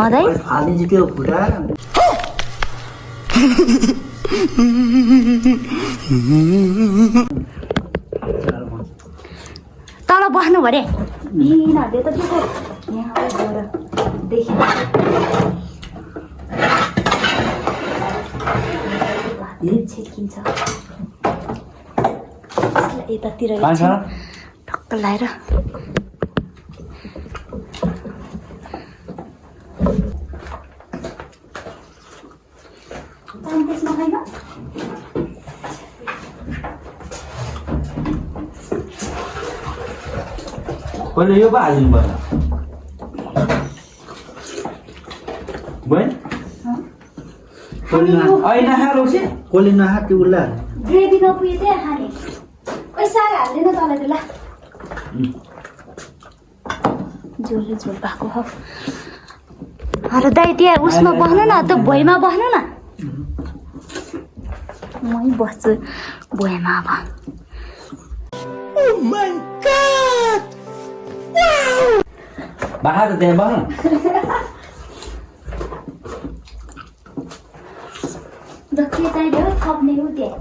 अदै फालिन्छ त्यो खुट्टा तल बस्नु भरे यिनीहरूले त के को यहाँ गएर देखि छेकिन्छ यतातिर टक्क लाएर त्यसमा होइन पहिले यो पो हालिनु पर्छ कोली नहा त्यो उसलाई ग्रेभी नपुगे त्यही खाने ओइ साग हाल्दैन तँलाई त ल झोल झोल भएको हो अरे दाइ त्यहाँ उसमा बस्नु न त भुइँमा बस्नु न मै बस्छु भुइँमा अब बाहिर त्यहाँ बस्नु र के चाहियो थप्ने हो त्यहाँ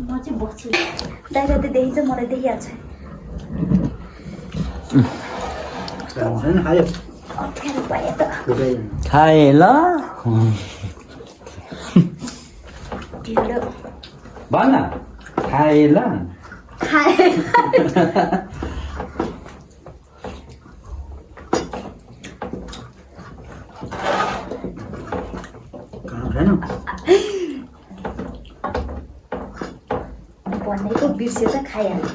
म चाहिँ बस्छु दाइ र त देखिन्छ मलाई देखिहाल्छ अप्ठ्यारो भयो त खाए ल ढिलो भन खाए ल खाए भनेको बिर्स्यो त खाइहाल्ने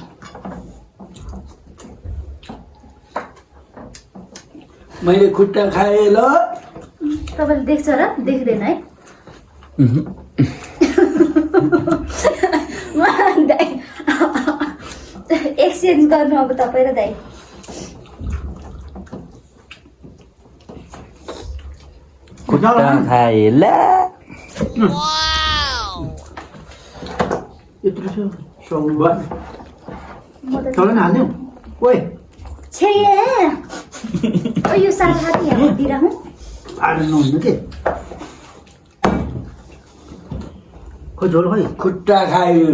मैले खुट्टा खाएँ ल तपाईँले देख्छ र देख्दैन है दाइ एक्सचेन्ज गर्नु अब तपाईँ र दाइ खुट्टा खाएँ ल यत्रो छ सक्नु भयो चलन हाल्नु ओइ छे यो साग हाती यहाँ दिइराखौँ आएर नहुनु के खोइ झोल खोइ खुट्टा खायो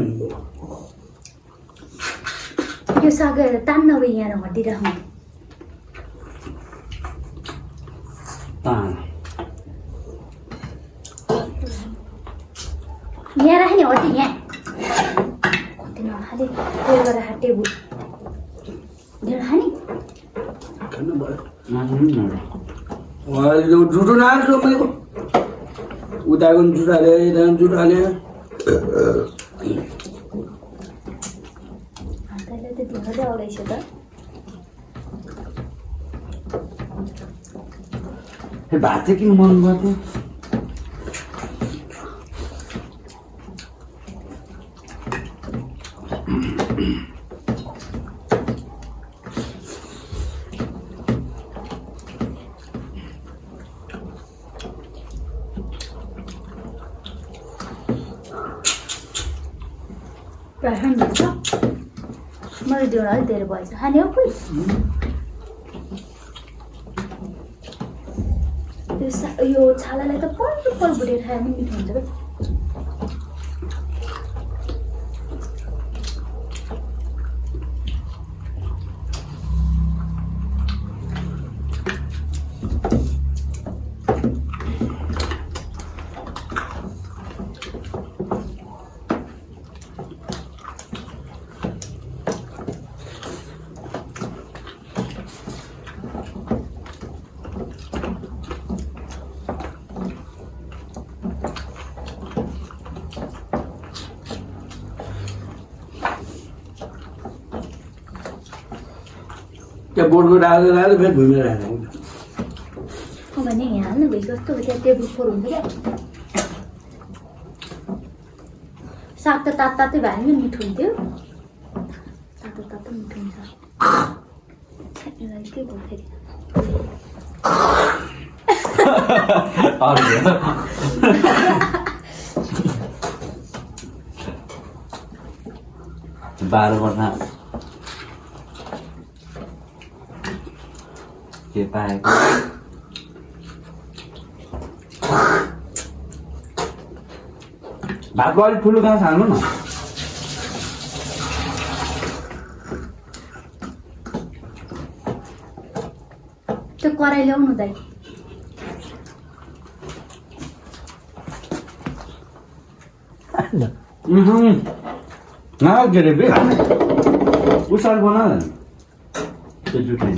यो साग तान्न अब यहाँ हटिराखौँ यहाँ राख्ने हटी यहाँ कति नखाले त्यो गरेर टेबुल ढेड खाने जुठो नहाल्छु मैले उताको जुठो हाल्यो यताको जुठो हाल्यो तैँले त ढिँडो आउँदैछ त भात चाहिँ किन मन गर्थ्यो खान्छ मैले ढिँडो अलिक धेरै भएछ खाने हो कोही यो छालालाई त पल भुटेर खायो भने मिठो हुन्छ त्यहाँ बोर्डको डालेर फेरि भुइँमा राख्नु भने यहाँ हाल्नु भयो जस्तो त्यहाँ टेबल फोर हुन्छ क्या साग त तातै भए पनि मिठो हुन्थ्यो तातो मिठो हुन्छ के भयो फेरि बाह्र वर्ष के पाएको भातको अलिक ठुलो गाँस हाल्नु न। त्यो कराई ल्याउनु दाइ। नखाऊ के रे बे उसाल बना न त्यो जुठै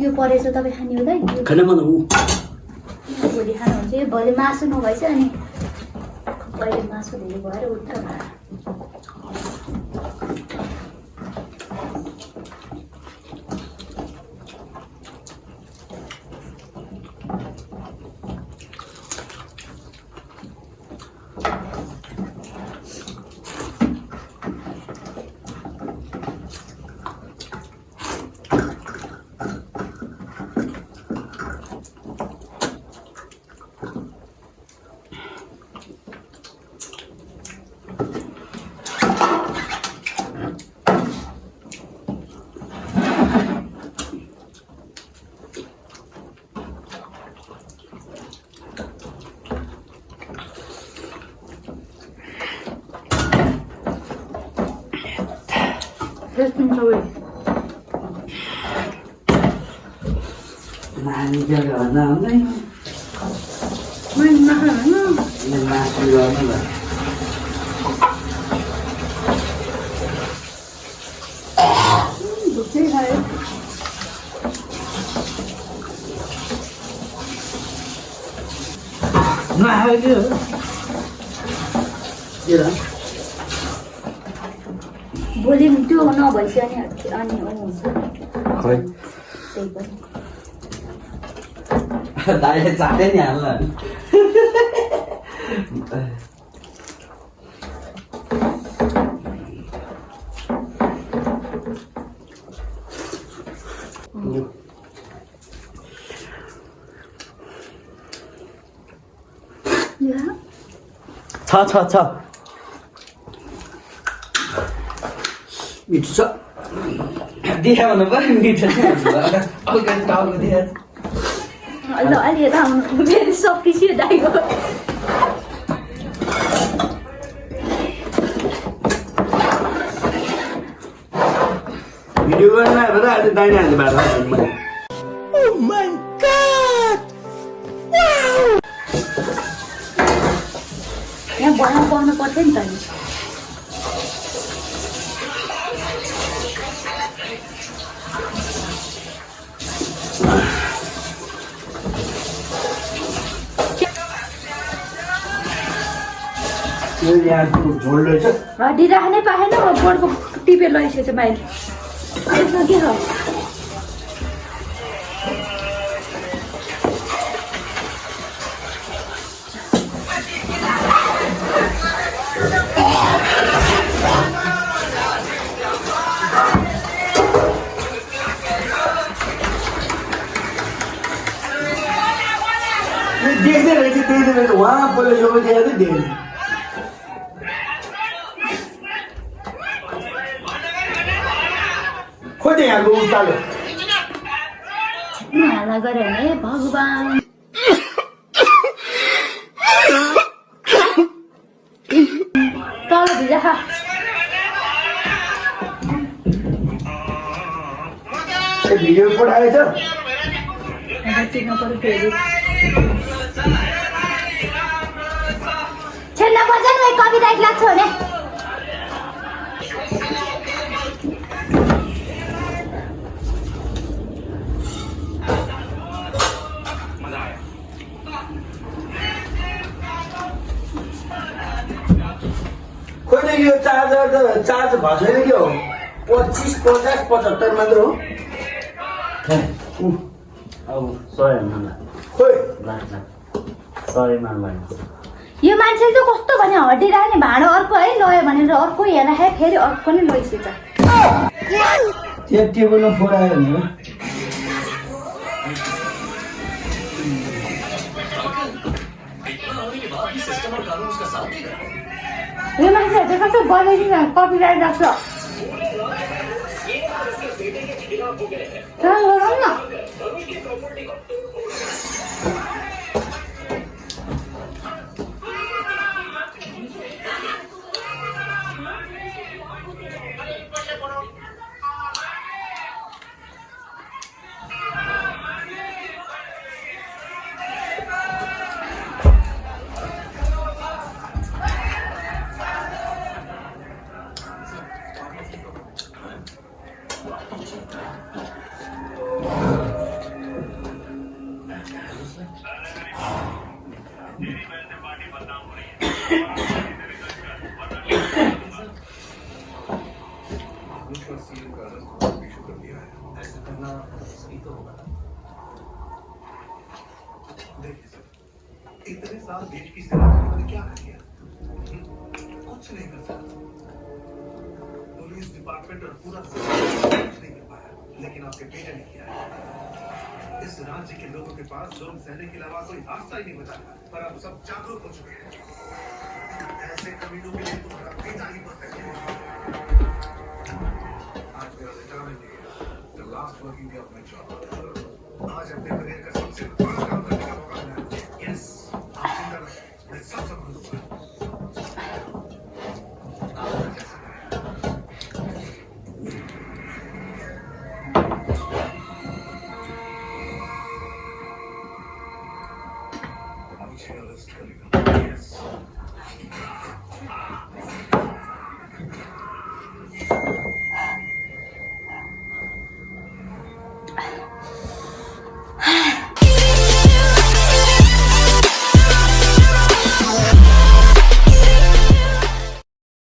यो परेछ तपाईँ खाने हो दाइ? खाना मन हो भोलि खानुहुन्छ यो भोलि मासु नभएछ अनि अहिले मासु धेरै भएर उठ्छ नानी जग्गा भन्दा हुँदैन मासु गर्नु ल नआएको भोलि त्यो नभएपछि अनि हुन्छ खै त्यही पनि दाइले चाटै नि हाल्ला छ मिठो छ दिया भन्नु पऱ्यो मिठो छ अलिकति टाउको दिया ल अलि यता आउनु फेरि सकिसक्यो दाइको भिडियो गर्न आएर आज दाइने हाल्ने बाटो यहाँ बनाउनु पाउनु पर्थ्यो नि त नि झोल रहेछ हड्डी राख्नै पाएन बोर्डको टिपेर लगाइसकेछ बाहिर त्यसमा के छ देख्दै रहेछ उहाँ पहिला सबै देखाएको देख्ने खोइ यहाँको उतालो हाला गरे भने भगवान् तल भिजा खा भिडियो पठाएछ चिन्न पर्यो फेरि छेड्न पर्छ नि कपिराइट लाग्छ भने खोइ यो चार्जर त चार्ज भएको छैन के हो 25 50 75 मात्र हो अब 100 भन्नु खोइ यो मान्छेले चाहिँ कस्तो भने हड्डी राख्ने भाँडो अर्को है लयो भनेर अर्को हेर्दा फेरि अर्को नै लैसेछ त्यो टेबलमा फोडायो नि यो मान्छेहरू चाहिँ कस्तो बनाइदिन्छ कपिराइट राख्छ गरौँ न पुलिस डिपार्टमेंट और पूरा कुछ नहीं कर पाया, लेकिन आपके बेटे ने किया है। इस राज्य के लोगों के पास लोन सहने के अलावा कोई रास्ता ही नहीं बचा, पर अब सब जागरूक हो चुके हैं। ऐसे कमीनों के लिए